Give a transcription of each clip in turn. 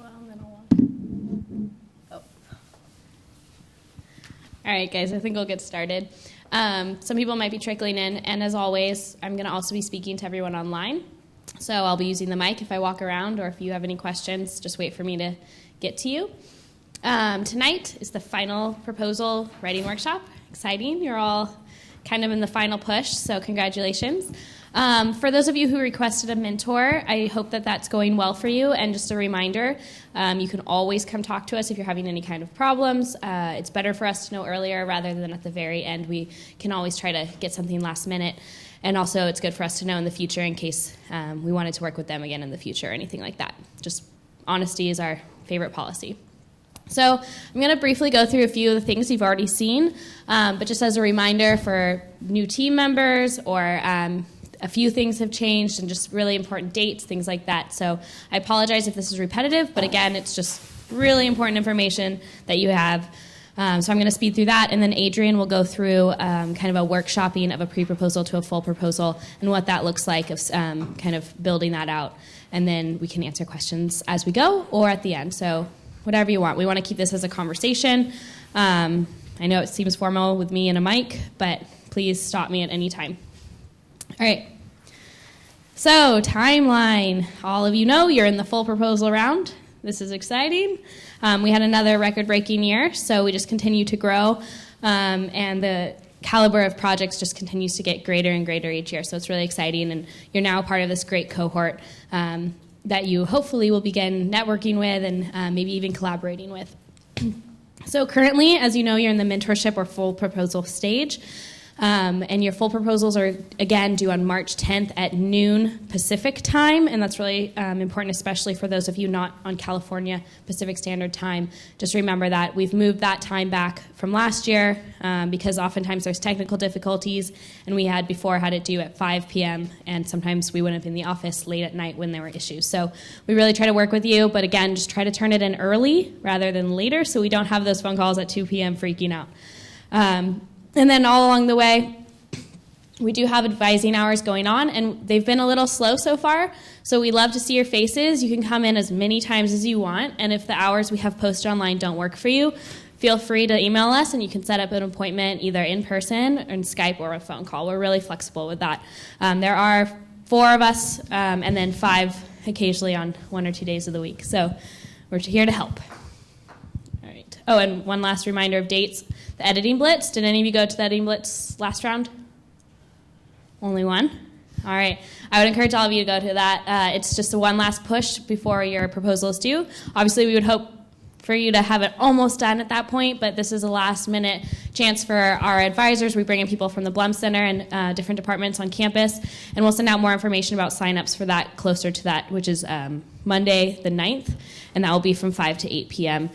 I'm gonna walk. Oh. All right, guys, I think we'll get started. Some people might be trickling in, and as always, I'm going to also be speaking to everyone online. So I'll be using the mic if I walk around, or if you have any questions, just wait for me to get to you. Tonight is the final proposal writing workshop. Exciting. You're all kind of in the final push, so congratulations. For those of you who requested a mentor, I hope that that's going well for you. And just a reminder, you can always come talk to us if you're having any kind of problems. It's better for us to know earlier rather than at the very end. We can always try to get something last minute. And also, it's good for us to know in the future in case we wanted to work with them again in the future or anything like that. Just honesty is our favorite policy. So I'm going to briefly go through a few of the things you've already seen, but just as a reminder for new team members or a few things have changed and just really important dates, things like that. So I apologize if this is repetitive, but again, it's just really important information that you have. So I'm going to speed through that, and then Adrian will go through kind of a workshopping of a pre-proposal to a full proposal and what that looks like of kind of building that out. And then we can answer questions as we go or at the end. So whatever you want. We want to keep this as a conversation. I know it seems formal with me and a mic, but please stop me at any time. All right. So, timeline. All of you know you're in the full proposal round. This is exciting. We had another record-breaking year, so we just continue to grow, and the caliber of projects just continues to get greater and greater each year, so it's really exciting, and you're now part of this great cohort that you hopefully will begin networking with and maybe even collaborating with. So currently, as you know, you're in the mentorship or full proposal stage. And your full proposals are, again, due on March 10th at noon Pacific time, and that's really important, especially for those of you not on California Pacific Standard Time. Just remember that we've moved that time back from last year because oftentimes there's technical difficulties, and we had before had it due at 5 p.m., and sometimes we wouldn't be in the office late at night when there were issues. So we really try to work with you, but again, just try to turn it in early rather than later so we don't have those phone calls at 2 p.m. freaking out. And then all along the way, we do have advising hours going on, and they've been a little slow so far, so we love to see your faces. You can come in as many times as you want, and if the hours we have posted online don't work for you, feel free to email us, and you can set up an appointment either in person, or in Skype, or a phone call. We're really flexible with that. There are 4 of us, and then 5 occasionally on 1 or 2 days of the week, so we're here to help. All right. Oh, and one last reminder of dates. The editing blitz. Did any of you go to the editing blitz last round? Only one? All right. I would encourage all of you to go to that. It's just a one last push before your proposal is due. Obviously, we would hope for you to have it almost done at that point, but this is a last-minute chance for our advisors. We bring in people from the Blum Center and different departments on campus, and we'll send out more information about sign-ups for that closer to that, which is Monday the 9th, and that will be from 5 to 8 p.m.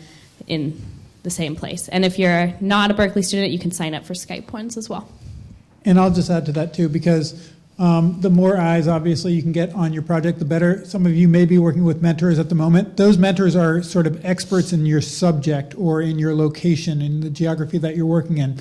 in the same place. And if you're not a Berkeley student, you can sign up for Skype ones as well. And I'll just add to that too, because the more eyes obviously you can get on your project, the better. Some of you may be working with mentors at the moment. Those mentors are sort of experts in your subject or in your location, in the geography that you're working in.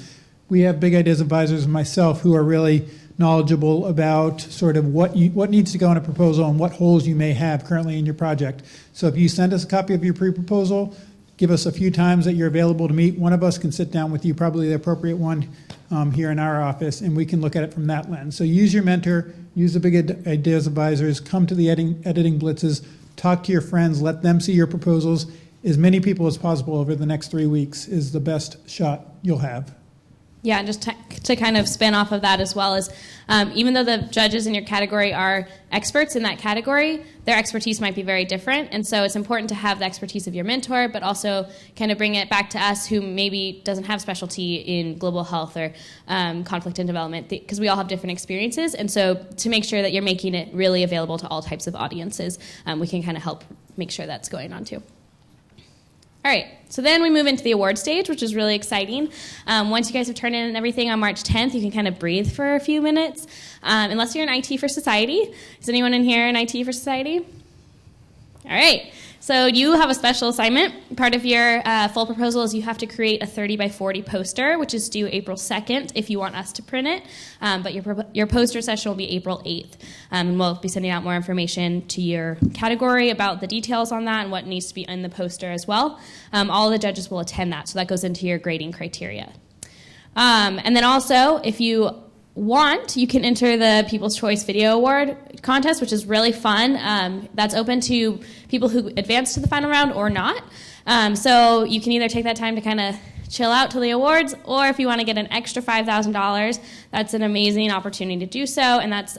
We have Big Ideas advisors and myself who are really knowledgeable about sort of what needs to go in a proposal and what holes you may have currently in your project. So if you send us a copy of your pre-proposal, give us a few times that you're available to meet. One of us can sit down with you, probably the appropriate one here in our office, and we can look at it from that lens. So use your mentor, use the Big Ideas advisors, come to the editing blitzes, talk to your friends, let them see your proposals. As many people as possible over the next 3 weeks is the best shot you'll have. Yeah, and just to kind of spin off of that as well as even though the judges in your category are experts in that category, their expertise might be very different. And so it's important to have the expertise of your mentor, but also kind of bring it back to us who maybe doesn't have specialty in global health or conflict and development, because we all have different experiences. And so to make sure that you're making it really available to all types of audiences, we can kind of help make sure that's going on too. All right, so then we move into the award stage, which is really exciting. Once you guys have turned in everything on March 10th, you can kind of breathe for a few minutes, unless you're in IT for Society. Is anyone in here in IT for Society? All right, So you have a special assignment. Part of your full proposal is you have to create a 30 by 40 poster, which is due April 2nd if you want us to print it. But your poster session will be April 8th. And we'll be sending out more information to your category about the details on that and what needs to be in the poster as well. All the judges will attend that, so that goes into your grading criteria. And then also, if you want, you can enter the People's Choice Video Award contest, which is really fun. That's open to people who advance to the final round or not. So you can either take that time to kind of chill out till the awards, or if you want to get an extra $5,000, that's an amazing opportunity to do so, and that's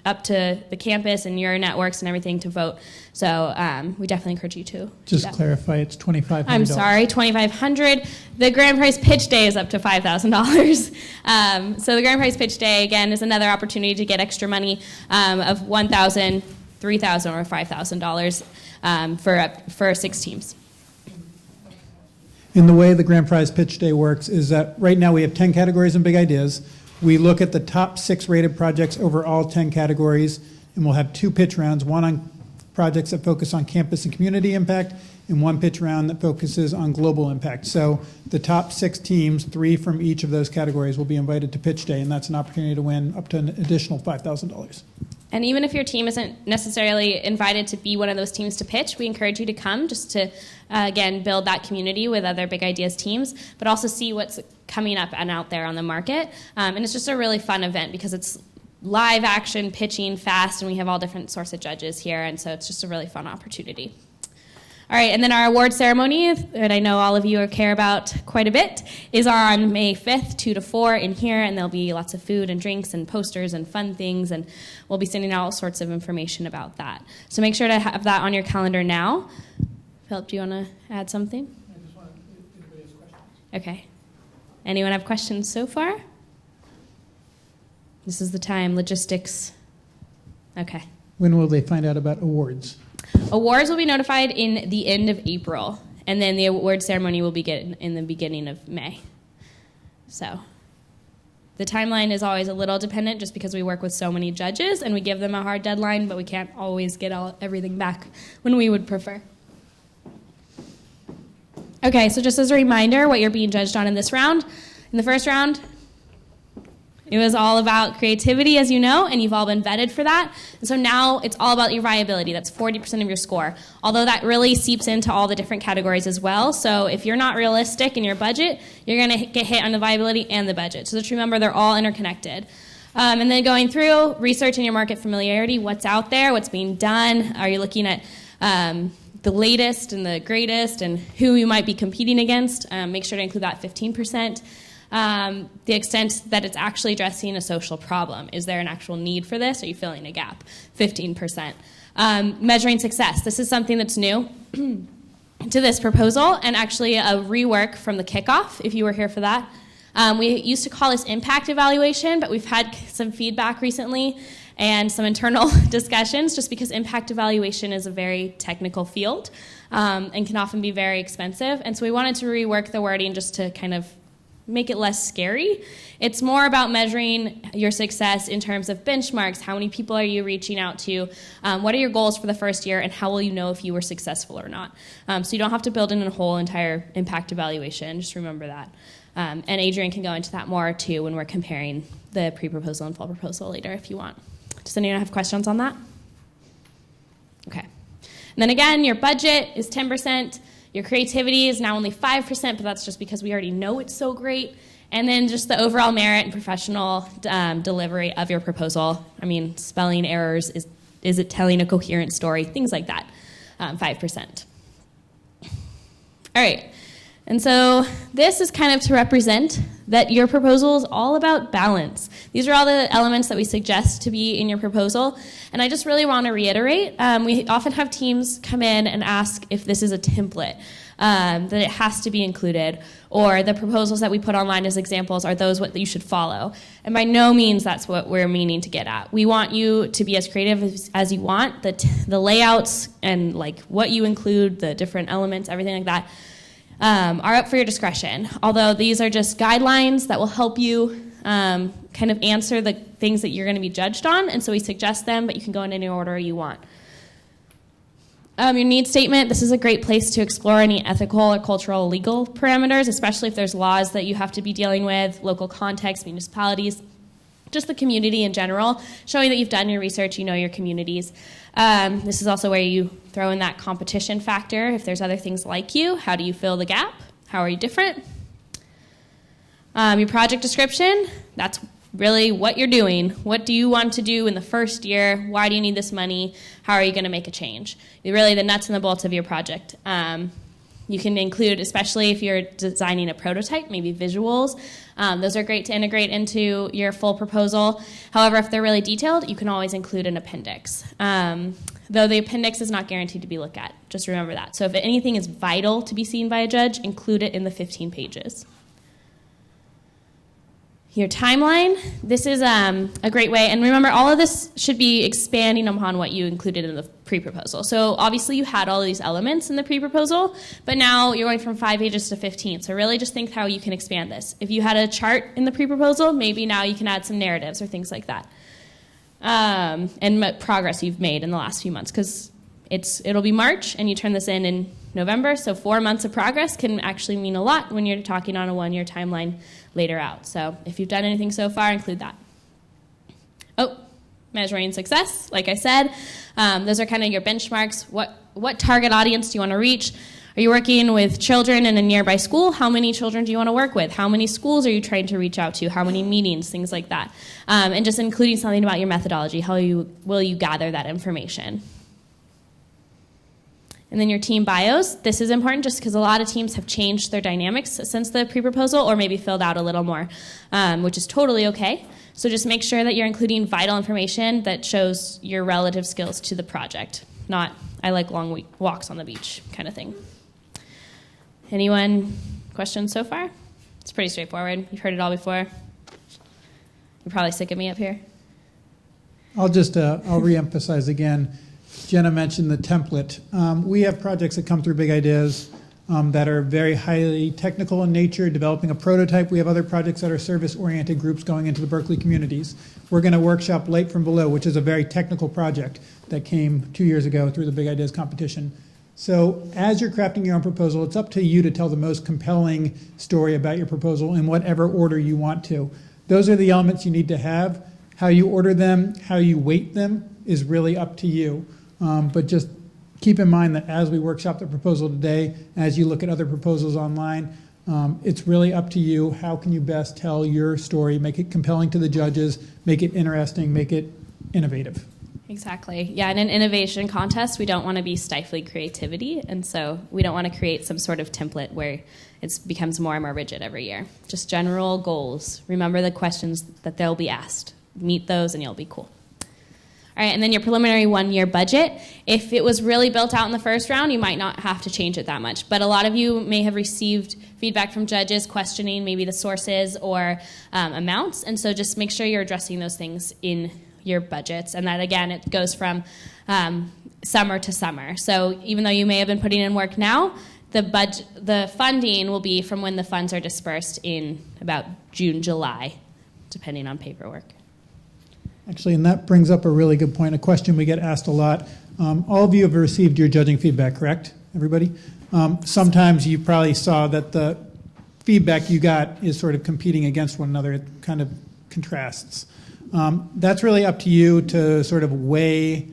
up to the campus and your networks and everything to vote. So we definitely encourage you to Just clarify, it's $2,500. I'm sorry, $2,500. The grand prize pitch day is up to $5,000. So the grand prize pitch day, again, is another opportunity to get extra money of $1,000, $3,000, or $5,000 for 6 teams. And the way the grand prize pitch day works is that right now we have 10 categories and big ideas. We look at the top 6 rated projects over all 10 categories, and we'll have 2 pitch rounds, one on projects that focus on campus and community impact, and 1 pitch round that focuses on global impact. So the top 6 teams, 3 from each of those categories, will be invited to pitch day, and that's an opportunity to win up to an additional $5,000. And even if your team isn't necessarily invited to be one of those teams to pitch, we encourage you to come just to, again, build that community with other Big Ideas teams, but also see what's coming up and out there on the market. And it's just a really fun event because it's live action, pitching fast, and we have all different sorts of judges here, and so it's just a really fun opportunity. All right, and then our award ceremony, that I know all of you care about quite a bit, is on May 5th, 2 to 4 in here, and there'll be lots of food and drinks and posters and fun things, and we'll be sending out all sorts of information about that. So make sure to have that on your calendar now. Philip, do you want to add something? I just want to if anybody has questions. Okay. Anyone have questions so far? This is the time, logistics. Okay. When will they find out about awards? Awards will be notified in the end of April, and then the award ceremony will begin in the beginning of May. So the timeline is always a little dependent just because we work with so many judges and we give them a hard deadline, but we can't always get everything back when we would prefer. Okay, so just as a reminder, what you're being judged on in this round. In the first round, it was all about creativity, as you know, and you've all been vetted for that. And so now it's all about your viability. That's 40% of your score, although that really seeps into all the different categories as well. So if you're not realistic in your budget, you're going to get hit on the viability and the budget. So just remember they're all interconnected. And then going through, researching your market familiarity, what's out there, what's being done. Are you looking at the latest and the greatest and who you might be competing against? Make sure to include that 15%. The extent that it's actually addressing a social problem. Is there an actual need for this? Are you filling a gap? 15%. Measuring success. This is something that's new to this proposal and actually a rework from the kickoff, if you were here for that. We used to call this impact evaluation, but we've had some feedback recently and some internal discussions just because impact evaluation is a very technical field and can often be very expensive. And so we wanted to rework the wording just to kind of make it less scary. It's more about measuring your success in terms of benchmarks. How many people are you reaching out to? What are your goals for the first year, and how will you know if you were successful or not? So you don't have to build in a whole entire impact evaluation. Just remember that. And Adrian can go into that more, too, when we're comparing the pre-proposal and full proposal later if you want. Does anyone have questions on that? Okay. And then again, your budget is 10%. Your creativity is now only 5%, but that's just because we already know it's so great. And then just the overall merit and professional delivery of your proposal. I mean, spelling errors, is it telling a coherent story, things like that, 5%. All right, and so this is kind of to represent that your proposal is all about balance. These are all the elements that we suggest to be in your proposal. And I just really want to reiterate, we often have teams come in and ask if this is a template, that it has to be included, or the proposals that we put online as examples are those what you should follow. And by no means that's what we're meaning to get at. We want you to be as creative as you want. The layouts and like what you include, the different elements, everything like that, are up for your discretion. Although these are just guidelines that will help you kind of answer the things that you're going to be judged on, and so we suggest them, but you can go in any order you want. Your needs statement, this is a great place to explore any ethical or cultural legal parameters, especially if there's laws that you have to be dealing with, local context, municipalities, just the community in general, showing that you've done your research, you know your communities. This is also where you throw in that competition factor. If there's other things like you, how do you fill the gap? How are you different? Your project description, that's really what you're doing. What do you want to do in the first year? Why do you need this money? How are you going to make a change? Really the nuts and the bolts of your project. You can include, especially if you're designing a prototype, maybe visuals. Those are great to integrate into your full proposal. However, if they're really detailed, you can always include an appendix. Though the appendix is not guaranteed to be looked at. Just remember that. So if anything is vital to be seen by a judge, include it in the 15 pages. Your timeline, this is a great way, and remember all of this should be expanding upon what you included in the pre-proposal. So obviously you had all of these elements in the pre-proposal, but now you're going from 5 pages to 15, so really just think how you can expand this. If you had a chart in the pre-proposal, maybe now you can add some narratives or things like that. And progress you've made in the last few months, because it'll be March, and you turn this in November, so 4 months of progress can actually mean a lot when you're talking on a one-year timeline later out. So if you've done anything so far, include that. Oh, measuring success, like I said. Those are kind of your benchmarks. What target audience do you want to reach? Are you working with children in a nearby school? How many children do you want to work with? How many schools are you trying to reach out to? How many meetings? Things like that. And just including something about your methodology. How will you gather that information? And then your team bios. This is important just because a lot of teams have changed their dynamics since the pre-proposal or maybe filled out a little more, which is totally okay. So just make sure that you're including vital information that shows your relative skills to the project, not I like long walks on the beach kind of thing. Anyone questions so far? It's pretty straightforward. You've heard it all before. You're probably sick of me up here. I'll reemphasize again. Jenna mentioned the template. We have projects that come through Big Ideas that are very highly technical in nature, developing a prototype. We have other projects that are service-oriented groups going into the Berkeley communities. We're going to workshop Light from Below, which is a very technical project that came 2 years ago through the Big Ideas competition. So as you're crafting your own proposal, it's up to you to tell the most compelling story about your proposal in whatever order you want to. Those are the elements you need to have. How you order them, how you weight them is really up to you. But just keep in mind that as we workshop the proposal today, as you look at other proposals online, it's really up to you. How can you best tell your story, make it compelling to the judges, make it interesting, make it innovative? Exactly. Yeah, in an innovation contest, we don't want to be stifling creativity, and so we don't want to create some sort of template where it becomes more and more rigid every year. Just general goals. Remember the questions that they'll be asked. Meet those, and you'll be cool. All right, and then your preliminary one-year budget. If it was really built out in the first round, you might not have to change it that much. But a lot of you may have received feedback from judges questioning maybe the sources or amounts. And so just make sure you're addressing those things in your budgets. And that, again, it goes from summer to summer. So even though you may have been putting in work now, the funding will be from when the funds are dispersed in about June, July, depending on paperwork. Actually, and that brings up a really good point, a question we get asked a lot. All of you have received your judging feedback, correct, everybody? Sometimes you probably saw that the feedback you got is sort of competing against one another. It kind of contrasts. That's really up to you to sort of weigh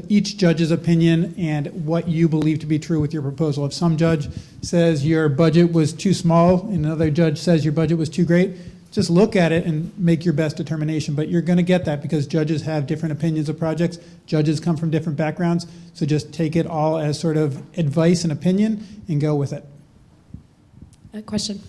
each judge's opinion and what you believe to be true with your proposal. If some judge says your budget was too small and another judge says your budget was too great, just look at it and make your best determination. But you're going to get that because judges have different opinions of projects. Judges come from different backgrounds. So just take it all as sort of advice and opinion and go with it. A question?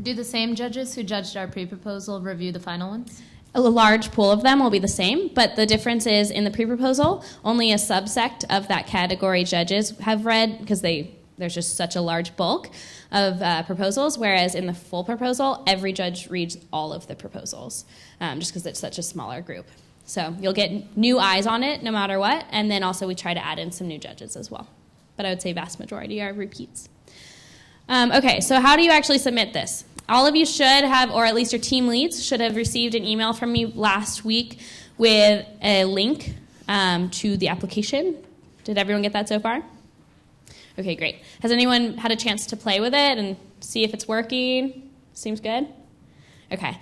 Do the same judges who judged our pre-proposal review the final ones? A large pool of them will be the same, but the difference is in the pre-proposal, only a subsect of that category judges have read because there's just such a large bulk of proposals, whereas in the full proposal, every judge reads all of the proposals, just because it's such a smaller group. So you'll get new eyes on it no matter what, and then also we try to add in some new judges as well. But I would say vast majority are repeats. Okay, so how do you actually submit this? All of you should have, or at least your team leads, should have received an email from me last week with a link to the application. Did everyone get that so far? Okay, great. Has anyone had a chance to play with it and see if it's working? Seems good? Okay.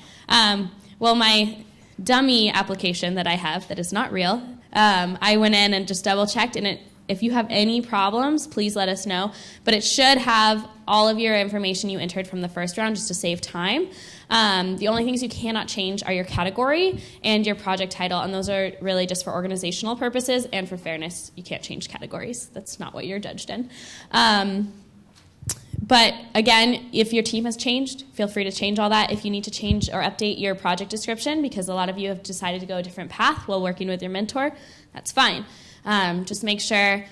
Well, my dummy application that I have that is not real, I went in and just double checked, and if you have any problems, please let us know. But it should have all of your information you entered from the first round just to save time. The only things you cannot change are your category and your project title, and those are really just for organizational purposes and for fairness. You can't change categories. That's not what you're judged in. But again, if your team has changed, feel free to change all that. If you need to change or update your project description because a lot of you have decided to go a different path while working with your mentor, that's fine. Just make sure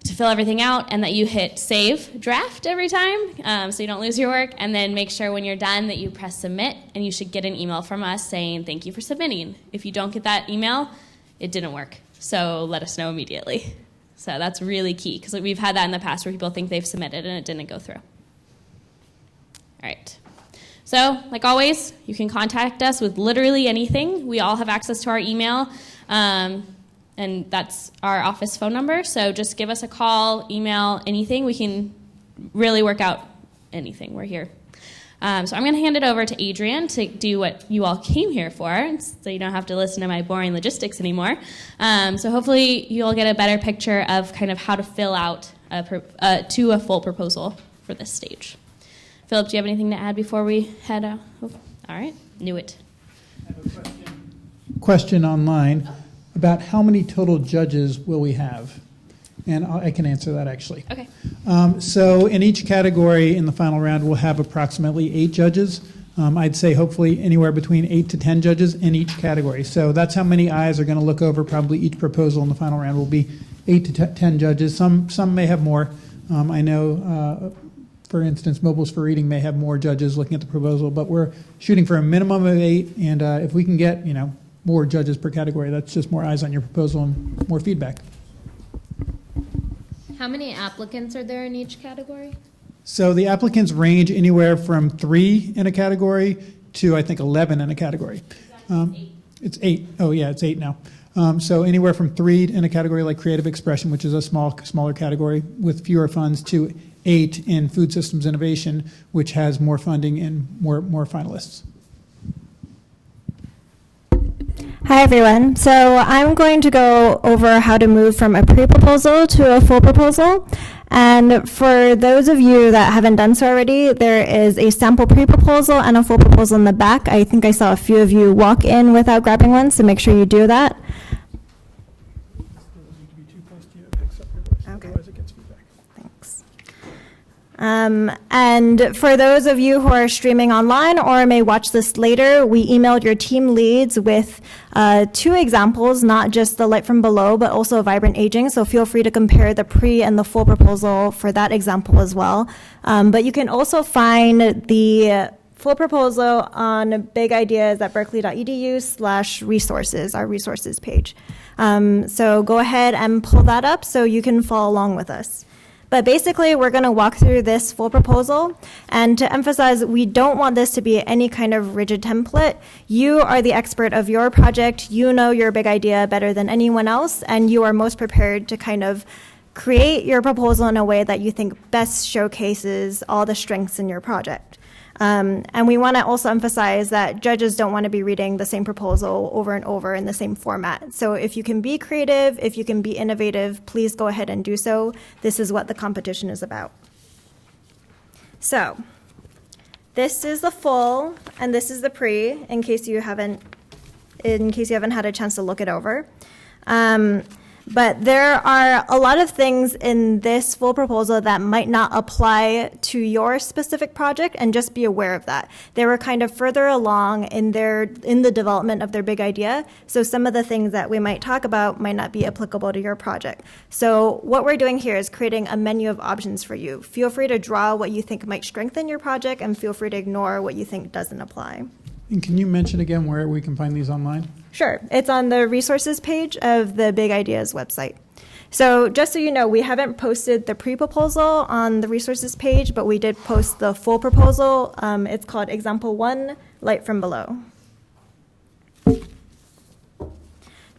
to fill everything out and that you hit save draft every time so you don't lose your work. And then make sure when you're done that you press submit, and you should get an email from us saying thank you for submitting. If you don't get that email, it didn't work. So let us know immediately. So that's really key because we've had that in the past where people think they've submitted and it didn't go through. All right. So, like always, you can contact us with literally anything. We all have access to our email, and that's our office phone number. So just give us a call, email, anything. We can really work out anything. We're here. So I'm going to hand it over to Adrian to do what you all came here for, so you don't have to listen to my boring logistics anymore. So hopefully you'll get a better picture of kind of how to fill out to a full proposal for this stage. Philip, do you have anything to add before we head out? Oh, all right, knew it. I have a question online about how many total judges will we have? And I can answer that actually. Okay. So in each category in the final round, we'll have approximately 8 judges. I'd say hopefully anywhere between 8 to 10 judges in each category. So that's how many eyes are going to look over probably each proposal in the final round will be 8 to 10 judges. Some may have more. I know, for instance, Mobiles for Reading may have more judges looking at the proposal, but we're shooting for a minimum of 8. And if we can get, more judges per category, that's just more eyes on your proposal and more feedback. How many applicants are there in each category? So the applicants range anywhere from 3 in a category to, I think, 11 in a category. It's 8. Oh, yeah, it's 8 now. So anywhere from 3 in a category like creative expression, which is a smaller category with fewer funds, to 8 in food systems innovation, which has more funding and more finalists. Hi everyone. So I'm going to go over how to move from a pre-proposal to a full proposal. And for those of you that haven't done so already, there is a sample pre-proposal and a full proposal in the back. I think I saw a few of you walk in without grabbing one, so make sure you do that. Okay. Thanks. And for those of you who are streaming online or may watch this later, we emailed your team leads with 2 examples, not just the light from below, but also vibrant aging. So feel free to compare the pre and the full proposal for that example as well. But you can also find the full proposal on bigideas@berkeley.edu/resources, our resources page. So go ahead and pull that up so you can follow along with us. But basically, we're going to walk through this full proposal. And to emphasize, we don't want this to be any kind of rigid template. You are the expert of your project. You know your big idea better than anyone else, and you are most prepared to kind of create your proposal in a way that you think best showcases all the strengths in your project. And we want to also emphasize that judges don't want to be reading the same proposal over and over in the same format. So if you can be creative, if you can be innovative, please go ahead and do so. This is what the competition is about. So this is the full, and this is the pre, in case you haven't had a chance to look it over. But there are a lot of things in this full proposal that might not apply to your specific project, and just be aware of that. They were kind of further along in the development of their big idea, so some of the things that we might talk about might not be applicable to your project. So what we're doing here is creating a menu of options for you. Feel free to draw what you think might strengthen your project, and feel free to ignore what you think doesn't apply. And can you mention again where we can find these online? Sure. It's on the resources page of the Big Ideas website. So just so you know, we haven't posted the pre-proposal on the resources page, but we did post the full proposal. It's called Example 1, Light from Below.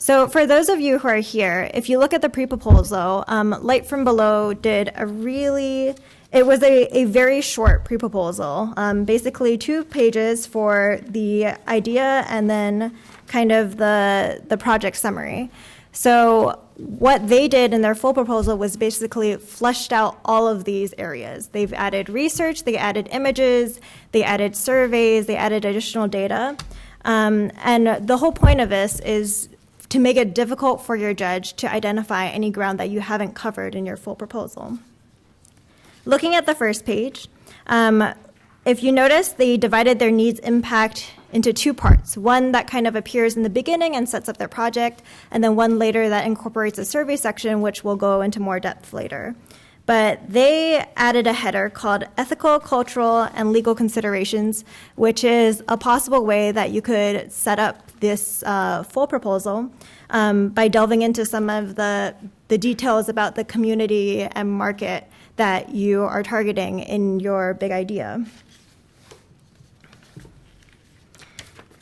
So for those of you who are here, if you look at the pre-proposal, Light from Below did it was a very short pre-proposal, basically 2 pages for the idea and then kind of the project summary. So what they did in their full proposal was basically fleshed out all of these areas. They've added research, they added images, they added surveys, they added additional data. And the whole point of this is to make it difficult for your judge to identify any ground that you haven't covered in your full proposal. Looking at the first page, if you notice, they divided their needs impact into 2 parts. One that kind of appears in the beginning and sets up their project, and then one later that incorporates a survey section, which we'll go into more depth later. But they added a header called Ethical, Cultural, and Legal Considerations, which is a possible way that you could set up this full proposal by delving into some of the details about the community and market that you are targeting in your big idea.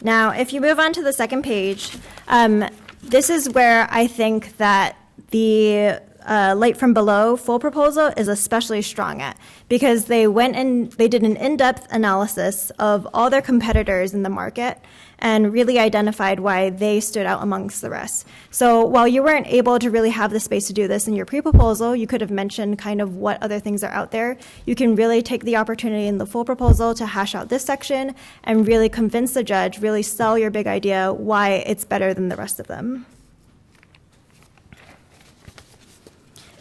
Now, if you move on to the second page, this is where I think that the Light from Below full proposal is especially strong at, because they went and they did an in-depth analysis of all their competitors in the market and really identified why they stood out amongst the rest. So while you weren't able to really have the space to do this in your pre-proposal, you could have mentioned kind of what other things are out there. You can really take the opportunity in the full proposal to hash out this section and really convince the judge, really sell your big idea why it's better than the rest of them.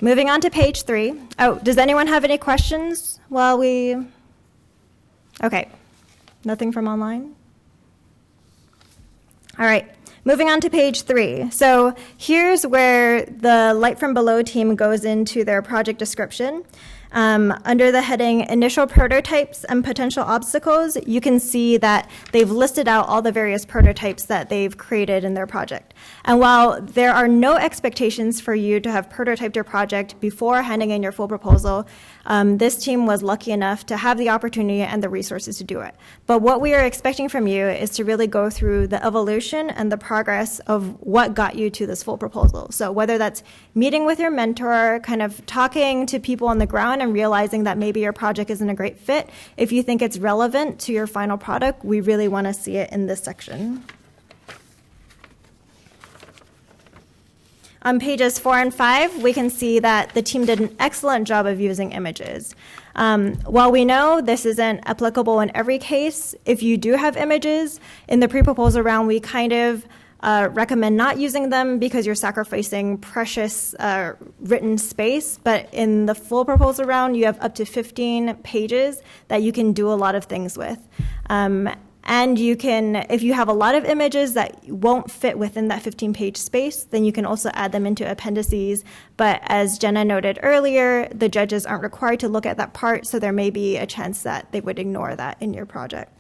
Moving on to page 3. Oh, does anyone have any questions while we... Okay, nothing from online? All right, moving on to page 3. So here's where the Light from Below team goes into their project description. Under the heading Initial Prototypes and Potential Obstacles, you can see that they've listed out all the various prototypes that they've created in their project. And while there are no expectations for you to have prototyped your project before handing in your full proposal, this team was lucky enough to have the opportunity and the resources to do it. But what we are expecting from you is to really go through the evolution and the progress of what got you to this full proposal. So whether that's meeting with your mentor, kind of talking to people on the ground and realizing that maybe your project isn't a great fit, if you think it's relevant to your final product, we really want to see it in this section. On pages 4 and 5, we can see that the team did an excellent job of using images. While we know this isn't applicable in every case, if you do have images, in the pre-proposal round, we kind of recommend not using them because you're sacrificing precious written space. But in the full proposal round, you have up to 15 pages that you can do a lot of things with. And you can, if you have a lot of images that won't fit within that 15-page space, then you can also add them into appendices. But as Jenna noted earlier, the judges aren't required to look at that part, so there may be a chance that they would ignore that in your project.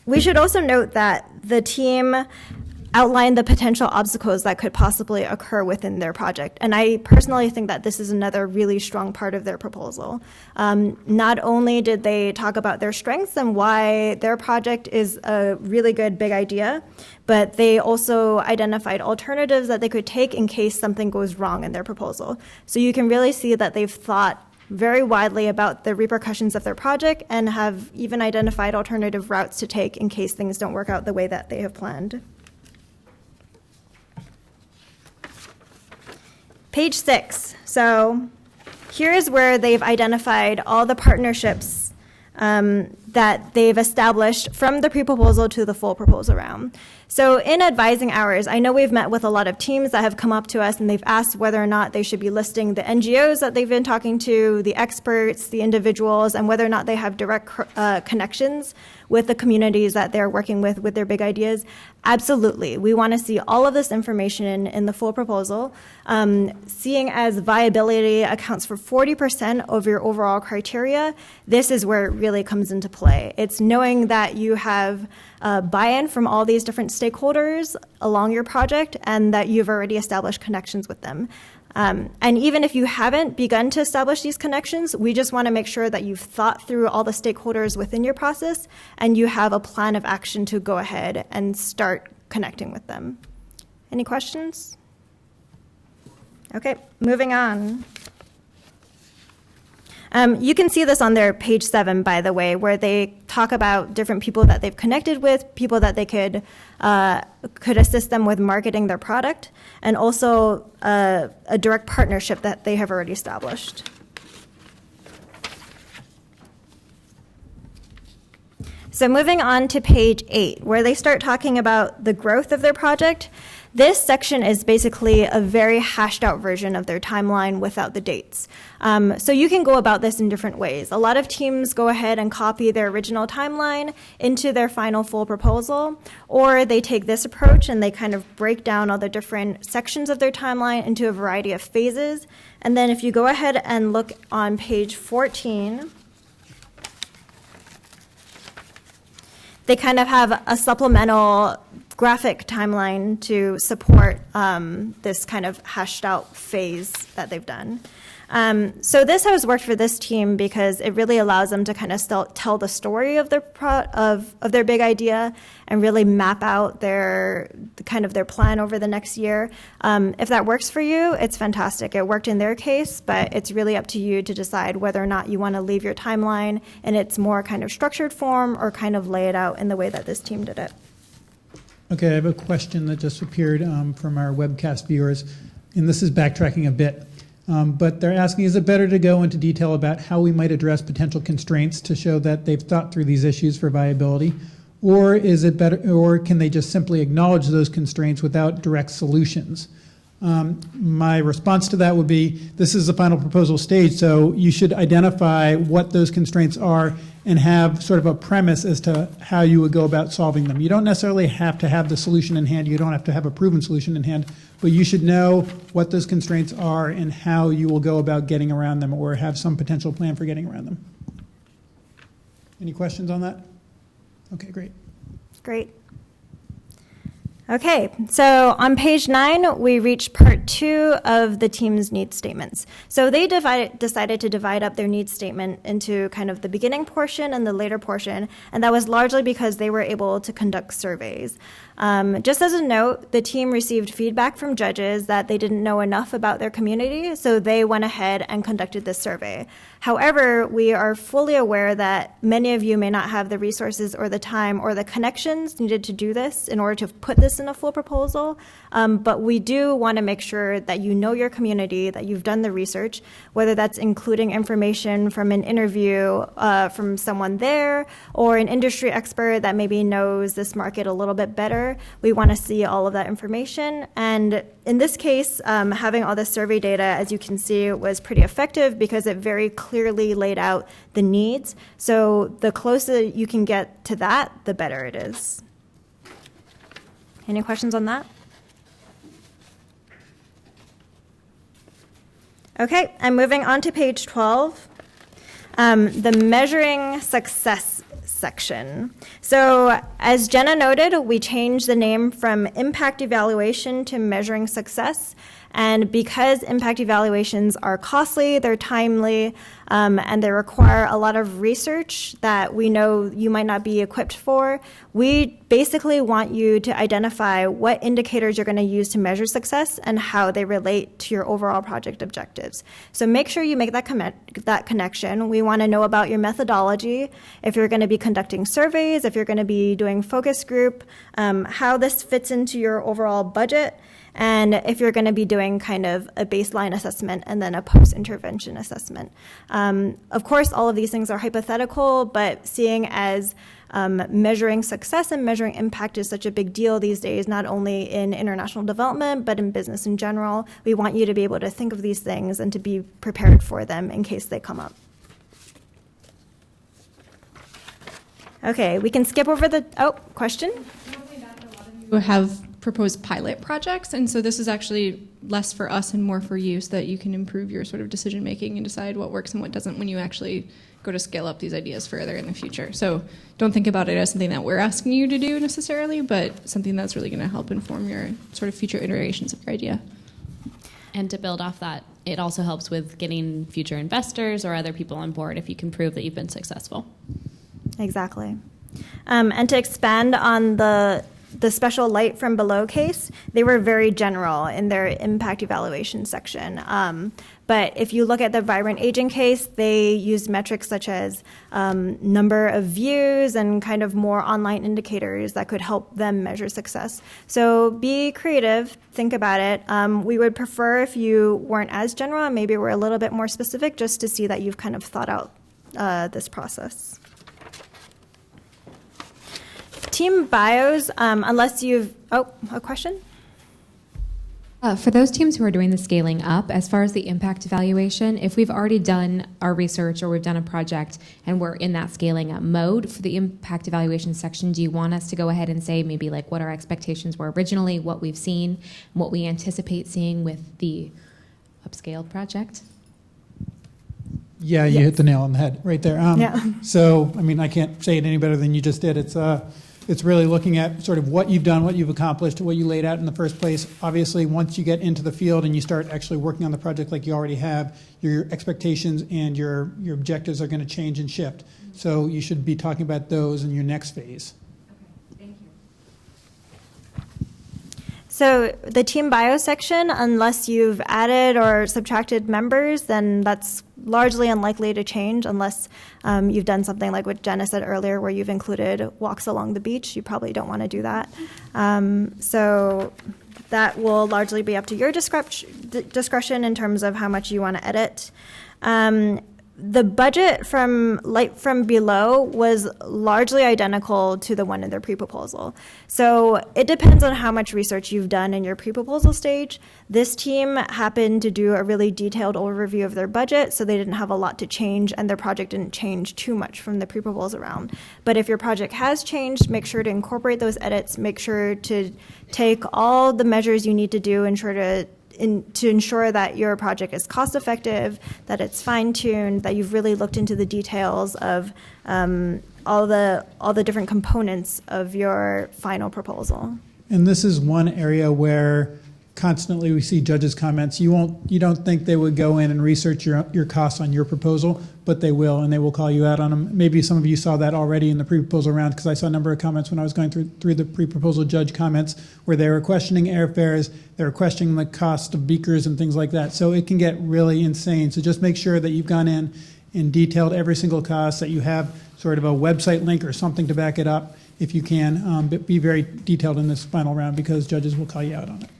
We should also note that the team outlined the potential obstacles that could possibly occur within their project. And I personally think that this is another really strong part of their proposal. Not only did they talk about their strengths and why their project is a really good big idea, but they also identified alternatives that they could take in case something goes wrong in their proposal. So you can really see that they've thought very widely about the repercussions of their project and have even identified alternative routes to take in case things don't work out the way that they have planned. Page 6. So here is where they've identified all the partnerships that they've established from the pre-proposal to the full proposal round. So in advising hours, I know we've met with a lot of teams that have come up to us and they've asked whether or not they should be listing the NGOs that they've been talking to, the experts, the individuals, and whether or not they have direct connections with the communities that they're working with their big ideas. Absolutely. We want to see all of this information in the full proposal. Seeing as viability accounts for 40% of your overall criteria, this is where it really comes into play. It's knowing that you have buy-in from all these different stakeholders along your project and that you've already established connections with them. And even if you haven't begun to establish these connections, we just want to make sure that you've thought through all the stakeholders within your process and you have a plan of action to go ahead and start connecting with them. Any questions? Okay, moving on. You can see this on their page 7, by the way, where they talk about different people that they've connected with, people that they could assist them with marketing their product, and also a direct partnership that they have already established. So moving on to page 8, where they start talking about the growth of their project. This section is basically a very hashed out version of their timeline without the dates. So you can go about this in different ways. A lot of teams go ahead and copy their original timeline into their final full proposal, or they take this approach and they kind of break down all the different sections of their timeline into a variety of phases. And then if you go ahead and look on page 14, they kind of have a supplemental graphic timeline to support this kind of hashed out phase that they've done. So this has worked for this team because it really allows them to kind of still tell the story of their of their big idea and really map out their plan over the next year. If that works for you, it's fantastic. It worked in their case, but it's really up to you to decide whether or not you want to leave your timeline in its more kind of structured form or kind of lay it out in the way that this team did it. Okay, I have a question that just appeared from our webcast viewers, and this is backtracking a bit. But they're asking, is it better to go into detail about how we might address potential constraints to show that they've thought through these issues for viability? Or is it better, or can they just simply acknowledge those constraints without direct solutions? My response to that would be, this is the final proposal stage, so you should identify what those constraints are and have sort of a premise as to how you would go about solving them. You don't necessarily have to have the solution in hand. You don't have to have a proven solution in hand, but you should know what those constraints are and how you will go about getting around them or have some potential plan for getting around them. Any questions on that? Okay, great. Great. Okay, so on page 9, we reach part 2 of the team's needs statements. So they decided to divide up their needs statement into kind of the beginning portion and the later portion, and that was largely because they were able to conduct surveys. Just as a note, the team received feedback from judges that they didn't know enough about their community, so they went ahead and conducted this survey. However, we are fully aware that many of you may not have the resources or the time or the connections needed to do this in order to put this in a full proposal, but we do want to make sure that you know your community, that you've done the research, whether that's including information from an interview from someone there or an industry expert that maybe knows this market a little bit better. We want to see all of that information. And in this case, having all the survey data, as you can see, was pretty effective because it very clearly laid out the needs. So the closer you can get to that, the better it is. Any questions on that? Okay, I'm moving on to page 12, the measuring success section. So as Jenna noted, we changed the name from impact evaluation to measuring success. And because impact evaluations are costly, they're timely, and they require a lot of research that we know you might not be equipped for, we basically want you to identify what indicators you're going to use to measure success and how they relate to your overall project objectives. So make sure you make that connection. We want to know about your methodology, if you're going to be conducting surveys, if you're going to be doing focus group, how this fits into your overall budget, and if you're going to be doing kind of a baseline assessment and then a post-intervention assessment. Of course, all of these things are hypothetical, but seeing as measuring success and measuring impact is such a big deal these days, not only in international development, but in business in general, we want you to be able to think of these things and to be prepared for them in case they come up. Okay, we can skip over the, question? You have proposed pilot projects, and so this is actually less for us and more for you so that you can improve your sort of decision making and decide what works and what doesn't when you actually go to scale up these ideas further in the future. So don't think about it as something that we're asking you to do necessarily, but something that's really going to help inform your sort of future iterations of your idea. And to build off that, it also helps with getting future investors or other people on board if you can prove that you've been successful. Exactly. And to expand on the special light from below case, they were very general in their impact evaluation section. But if you look at the vibrant aging case, they used metrics such as number of views and kind of more online indicators that could help them measure success. So be creative, think about it. We would prefer if you weren't as general and maybe were a little bit more specific, just to see that you've kind of thought out this process. Team bios, unless you've, a question? For those teams who are doing the scaling up, as far as the impact evaluation, if we've already done our research or we've done a project and we're in that scaling up mode, for the impact evaluation section, do you want us to go ahead and say maybe like what our expectations were originally, what we've seen, what we anticipate seeing with the upscaled project? Yeah, you hit the nail on the head right there. Yeah. So, I mean, I can't say it any better than you just did. It's really looking at sort of what you've done, what you've accomplished, what you laid out in the first place. Obviously, once you get into the field and you start actually working on the project like you already have, your expectations and your objectives are going to change and shift. So you should be talking about those in your next phase. Okay, thank you. So the team bio section, unless you've added or subtracted members, then that's largely unlikely to change unless you've done something like what Jenna said earlier, where you've included walks along the beach. You probably don't want to do that. So that will largely be up to your discretion in terms of how much you want to edit. The budget from Light from Below was largely identical to the one in their pre-proposal. So it depends on how much research you've done in your pre-proposal stage. This team happened to do a really detailed overview of their budget, so they didn't have a lot to change, and their project didn't change too much from the pre-proposal round. But if your project has changed, make sure to incorporate those edits, make sure to take all the measures you need to do to ensure that your project is cost effective, that it's fine tuned, that you've really looked into the details of all the different components of your final proposal. And this is one area where constantly we see judges' comments. You don't think they would go in and research your costs on your proposal, but they will, and they will call you out on them. Maybe some of you saw that already in the pre-proposal round, because I saw a number of comments when I was going through the pre-proposal judge comments where they were questioning airfares, they were questioning the cost of beakers and things like that. So it can get really insane. So just make sure that you've gone in and detailed every single cost, that you have sort of a website link or something to back it up if you can. But be very detailed in this final round, because judges will call you out on it.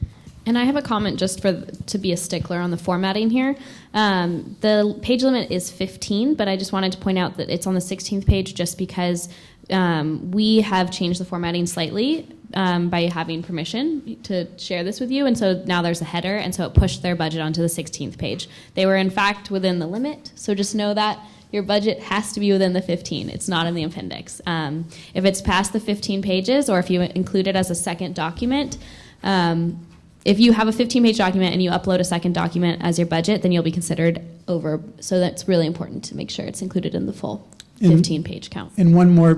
And I have a comment just to be a stickler on the formatting here. The page limit is 15, but I just wanted to point out that it's on the 16th page just because we have changed the formatting slightly by having permission to share this with you. And so now there's a header, and so it pushed their budget onto the 16th page. They were, in fact, within the limit, so just know that your budget has to be within the 15. It's not in the appendix. If it's past the 15 pages, or if you include it as a second document, if you have a 15-page document and you upload a second document as your budget, then you'll be considered over. So that's really important to make sure it's included in the full 15-page count. And one more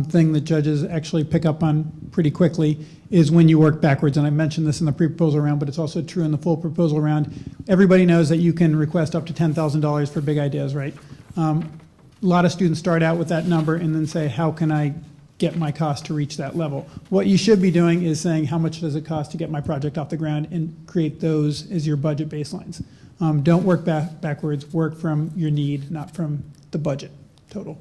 thing that judges actually pick up on pretty quickly is when you work backwards. And I mentioned this in the pre-proposal round, but it's also true in the full proposal round. Everybody knows that you can request up to $10,000 for big ideas, right? A lot of students start out with that number and then say, how can I get my cost to reach that level? What you should be doing is saying, how much does it cost to get my project off the ground, and create those as your budget baselines. Don't work backwards, work from your need, not from the budget total.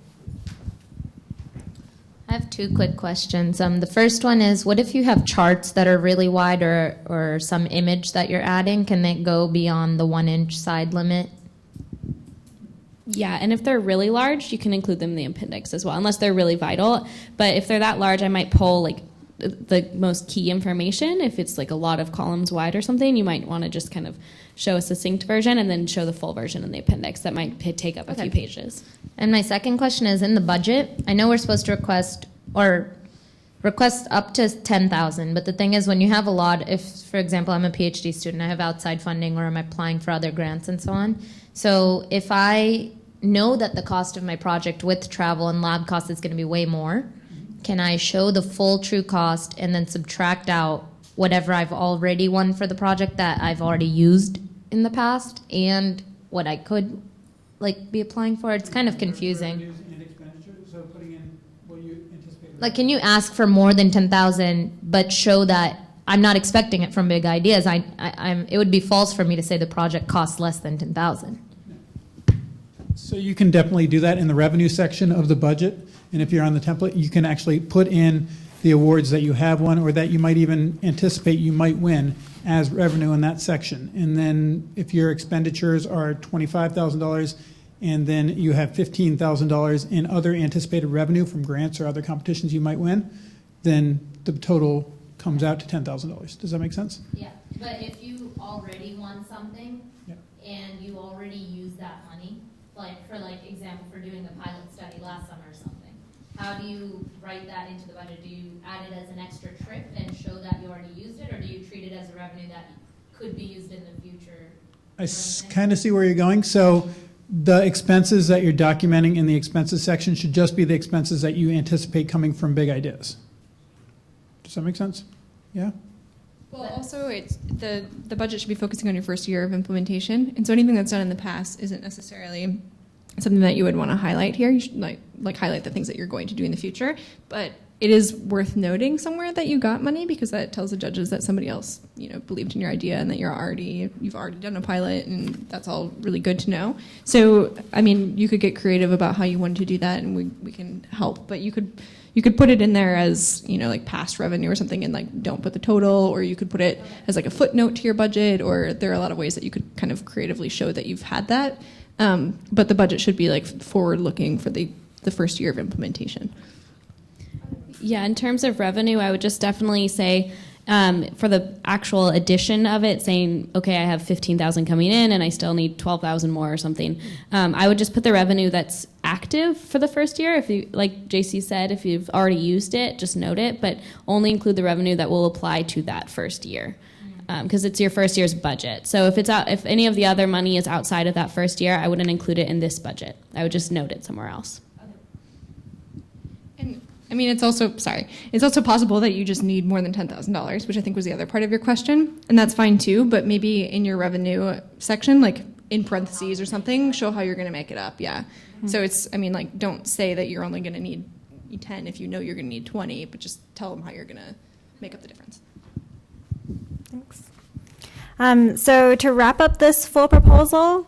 I have two quick questions. The first one is, what if you have charts that are really wide, or some image that you're adding? Can they go beyond the 1-inch side limit? Yeah, and if they're really large, you can include them in the appendix as well, unless they're really vital. But if they're that large, I might pull like the most key information. If it's like a lot of columns wide or something, you might want to just kind of show a succinct version and then show the full version in the appendix. That might take up a few pages. And my second question is, in the budget, I know we're supposed to request up to 10,000, but the thing is, when you have a lot, if, for example, I'm a PhD student, I have outside funding, or I'm applying for other grants and so on. So if I know that the cost of my project with travel and lab costs is going to be way more, can I show the full true cost and then subtract out whatever I've already won for the project that I've already used in the past and what I could like be applying for. It's kind of confusing. Revenues and expenditures, so putting in what you anticipate. Like, can you ask for more than 10,000, but show that I'm not expecting it from Big Ideas? It would be false for me to say the project costs less than 10,000. So you can definitely do that in the revenue section of the budget. And if you're on the template, you can actually put in the awards that you have won or that you might even anticipate you might win as revenue in that section. And then if your expenditures are $25,000 and then you have $15,000 in other anticipated revenue from grants or other competitions you might win, then the total comes out to $10,000. Does that make sense? Yeah, but if you already won something Yeah. and you already use that money, like for example for doing the pilot study last summer or something, how do you write that into the budget? Do you add it as an extra trip and show that you already used it, or do you treat it as a revenue that could be used in the future? I kind of see where you're going. So the expenses that you're documenting in the expenses section should just be the expenses that you anticipate coming from Big Ideas. Does that make sense? Yeah? Well, also, it's the budget should be focusing on your first year of implementation, and so anything that's done in the past isn't necessarily something that you would want to highlight here. You should like highlight the things that you're going to do in the future, but it is worth noting somewhere that you got money, because that tells the judges that somebody else, believed in your idea and that you've already done a pilot, and that's all really good to know. So, I mean, you could get creative about how you wanted to do that, and we can help, but you could put it in there as, like past revenue or something, and don't put the total, or you could put it as a footnote to your budget, or there are a lot of ways that you could kind of creatively show that you've had that. But the budget should be forward looking for the first year of implementation. Yeah, in terms of revenue, I would just definitely say for the actual addition of it, saying, okay, I have 15,000 coming in and I still need 12,000 more or something. I would just put the revenue that's active for the first year. If you, like JC said, if you've already used it, just note it, but only include the revenue that will apply to that first year. Because it's your first year's budget. So if any of the other money is outside of that first year, I wouldn't include it in this budget. I would just note it somewhere else. And I mean, it's also possible that you just need more than $10,000, which I think was the other part of your question, and that's fine too. But maybe in your revenue section, in parentheses or something, show how you're going to make it up. Yeah. Mm-hmm. So don't say that you're only going to need 10 if you know you're going to need 20, but just tell them how you're going to make up the difference. Thanks. So to wrap up this full proposal,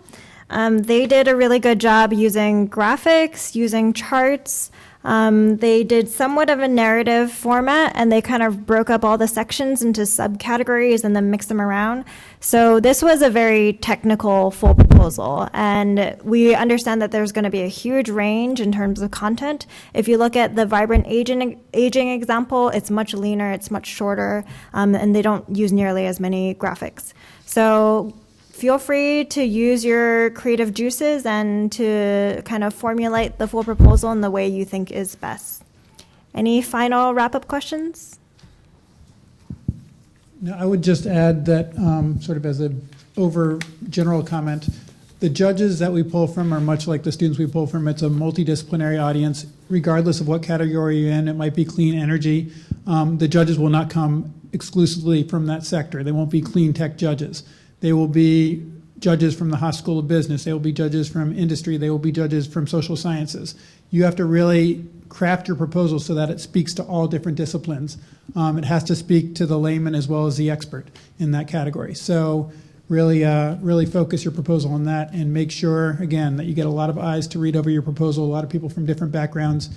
they did a really good job using graphics, using charts. They did somewhat of a narrative format, and they kind of broke up all the sections into subcategories and then mixed them around. So this was a very technical full proposal, and we understand that there's going to be a huge range in terms of content. If you look at the vibrant aging example, it's much leaner, it's much shorter, and they don't use nearly as many graphics. So feel free to use your creative juices and to kind of formulate the full proposal in the way you think is best. Any final wrap-up questions? No, I would just add that sort of as a over general comment, the judges that we pull from are much like the students we pull from. It's a multidisciplinary audience, regardless of what category you're in. It might be clean energy. The judges will not come exclusively from that sector. They won't be clean tech judges. They will be judges from the Haas School of Business. They will be judges from industry. They will be judges from social sciences. You have to really craft your proposal so that it speaks to all different disciplines. It has to speak to the layman as well as the expert in that category. So really focus your proposal on that, and make sure, again, that you get a lot of eyes to read over your proposal, a lot of people from different backgrounds,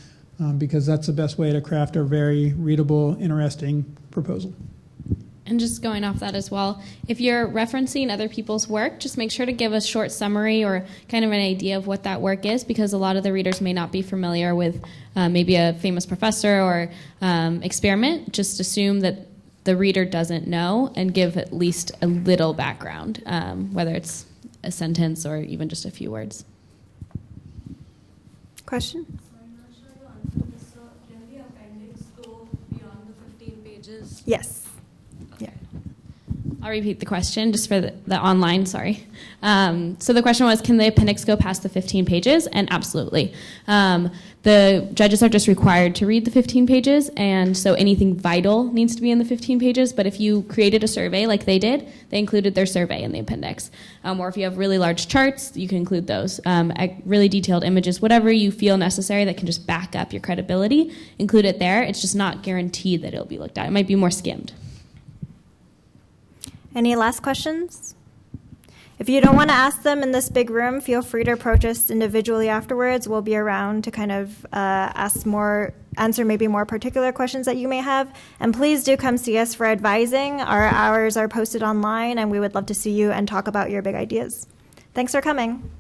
because that's the best way to craft a very readable, interesting proposal. And just going off that as well, if you're referencing other people's work, just make sure to give a short summary or kind of an idea of what that work is, because a lot of the readers may not be familiar with maybe a famous professor or experiment. Just assume that the reader doesn't know, and give at least a little background, whether it's a sentence or even just a few words. Question? I'm not sure you answered this. So can the appendix go beyond the 15 pages? Yes. I'll repeat the question just for the online, sorry. So the question was, can the appendix go past the 15 pages? And absolutely. The judges are just required to read the 15 pages, and so anything vital needs to be in the 15 pages, but if you created a survey like they did, they included their survey in the appendix. Or if you have really large charts, you can include those. Really detailed images, whatever you feel necessary that can just back up your credibility, include it there. It's just not guaranteed that it'll be looked at. It might be more skimmed. Any last questions? If you don't want to ask them in this big room, feel free to approach us individually afterwards. We'll be around to kind of answer maybe more particular questions that you may have. And please do come see us for advising. Our hours are posted online, and we would love to see you and talk about your big ideas. Thanks for coming.